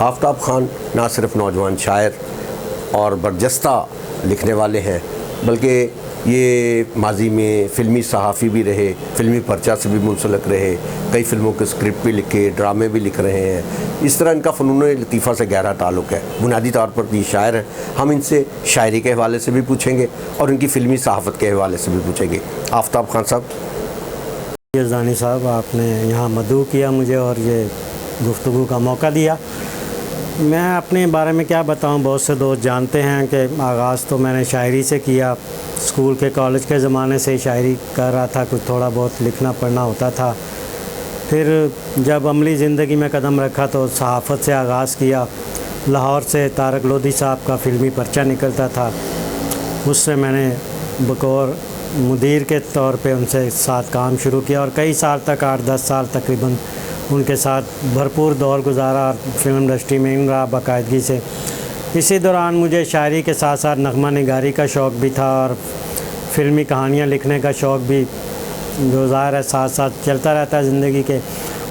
آفتاب خان نہ صرف نوجوان شاعر اور برجستہ لکھنے والے ہیں بلکہ یہ ماضی میں فلمی صحافی بھی رہے، فلمی پرچہ سے بھی منسلک رہے، کئی فلموں کے اسکرپٹ بھی لکھے، ڈرامے بھی لکھ رہے ہیں۔ اس طرح ان کا فنون لطیفہ سے گہرا تعلق ہے۔ بنیادی طور پر یہ شاعر ہیں، ہم ان سے شاعری کے حوالے سے بھی پوچھیں گے اور ان کی فلمی صحافت کے حوالے سے بھی پوچھیں گے۔ آفتاب خان صاحب، یزدانی صاحب، آپ نے یہاں مدعو کیا مجھے اور یہ گفتگو کا موقع دیا۔ میں اپنے بارے میں کیا بتاؤں، بہت سے دوست جانتے ہیں کہ آغاز تو میں نے شاعری سے کیا، اسکول کے کالج کے زمانے سے شاعری کر رہا تھا، کچھ تھوڑا بہت لکھنا پڑھنا ہوتا تھا۔ پھر جب عملی زندگی میں قدم رکھا تو صحافت سے آغاز کیا۔ لاہور سے طارق لودھی صاحب کا فلمی پرچہ نکلتا تھا، اس سے میں نے بطور مدیر کے طور پہ ان سے ساتھ کام شروع کیا اور کئی سال تک 8-10 سال تقریباً ان کے ساتھ بھرپور دور گزارا اور فلم انڈسٹری میں ان رہا باقاعدگی سے۔ اسی دوران مجھے شاعری کے ساتھ ساتھ نغمہ نگاری کا شوق بھی تھا اور فلمی کہانیاں لکھنے کا شوق بھی جو ظاہر ہے ساتھ ساتھ چلتا رہتا ہے زندگی کے۔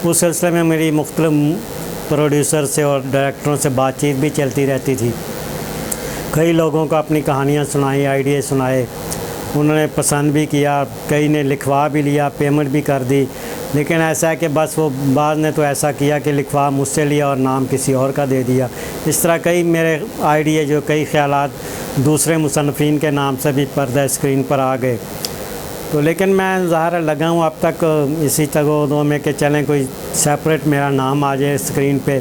اس سلسلے میں میری مختلف پروڈیوسر سے اور ڈائریکٹروں سے بات چیت بھی چلتی رہتی تھی۔ کئی لوگوں کو اپنی کہانیاں سنائی، آئیڈیے سنائے، انہوں نے پسند بھی کیا، کئی نے لکھوا بھی لیا، پیمنٹ بھی کر دی، لیکن ایسا ہے کہ بس وہ بعض نے تو ایسا کیا کہ لکھوا مجھ سے لیا اور نام کسی اور کا دے دیا۔ اس طرح کئی میرے آئیڈیے جو کئی خیالات دوسرے مصنفین کے نام سے بھی پردہ اسکرین پر آ گئے۔ تو لیکن میں ظاہر لگا ہوں اب تک اسی تگودوں میں کہ چلیں کوئی سیپریٹ میرا نام آ جائے اسکرین پہ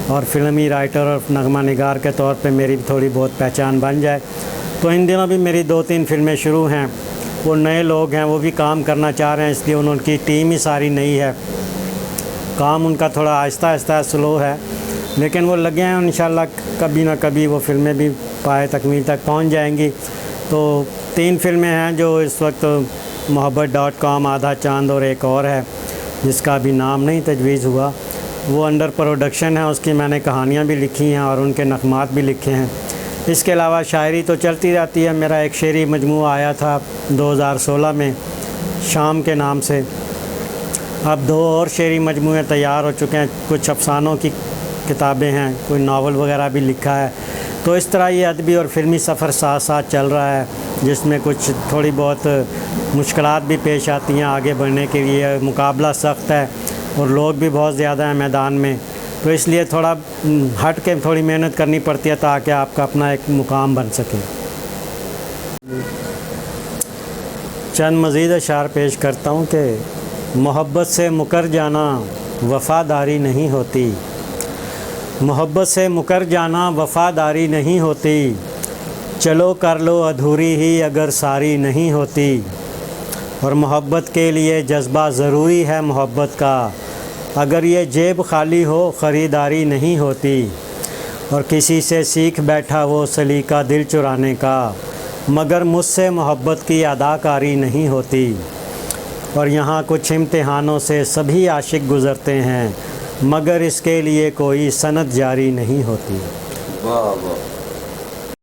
اور فلمی رائٹر اور نغمہ نگار کے طور پہ میری تھوڑی بہت پہچان بن جائے۔ تو ان دنوں بھی میری 2-3 فلمیں شروع ہیں، وہ نئے لوگ ہیں، وہ بھی کام کرنا چاہ رہے ہیں، اس لیے ان کی ٹیم ہی ساری نئی ہے، کام ان کا تھوڑا آہستہ آہستہ سلو ہے، لیکن وہ لگے ہیں، انشاءاللہ کبھی نہ کبھی وہ فلمیں بھی پائے تکمیل تک پہنچ جائیں گی۔ تو 3 فلمیں ہیں جو اس وقت محبت.com، آدھا چاند اور ایک اور ہے جس کا ابھی نام نہیں تجویز ہوا، وہ انڈر پروڈکشن ہے، اس کی میں نے کہانیاں بھی لکھی ہیں اور ان کے نغمات بھی لکھے ہیں۔ اس کے علاوہ شاعری تو چلتی رہتی ہے، میرا ایک شعری مجموعہ آیا تھا 2016 میں شام کے نام سے، اب 2 اور شعری مجموعے تیار ہو چکے ہیں، کچھ افسانوں کی کتابیں ہیں، کوئی ناول وغیرہ بھی لکھا ہے۔ تو اس طرح یہ ادبی اور فلمی سفر ساتھ ساتھ چل رہا ہے، جس میں کچھ تھوڑی بہت مشکلات بھی پیش آتی ہیں آگے بڑھنے کے لیے، مقابلہ سخت ہے اور لوگ بھی بہت زیادہ ہیں میدان میں، تو اس لیے تھوڑا ہٹ کے تھوڑی محنت کرنی پڑتی ہے تاکہ آپ کا اپنا ایک مقام بن سکے۔ چند مزید اشعار پیش کرتا ہوں کہ محبت سے مکر جانا وفاداری نہیں ہوتی، محبت سے مکر جانا وفاداری نہیں ہوتی، چلو کر لو ادھوری ہی اگر ساری نہیں ہوتی، اور محبت کے لیے جذبہ ضروری ہے محبت کا، اگر یہ جیب خالی ہو خریداری نہیں ہوتی، اور کسی سے سیکھ بیٹھا وہ سلیقہ دل چرانے کا، مگر مجھ سے محبت کی اداکاری نہیں ہوتی، اور یہاں کچھ امتحانوں سے سبھی عاشق گزرتے ہیں، مگر اس کے لیے کوئی سند جاری نہیں ہوتی۔ واہ واہ۔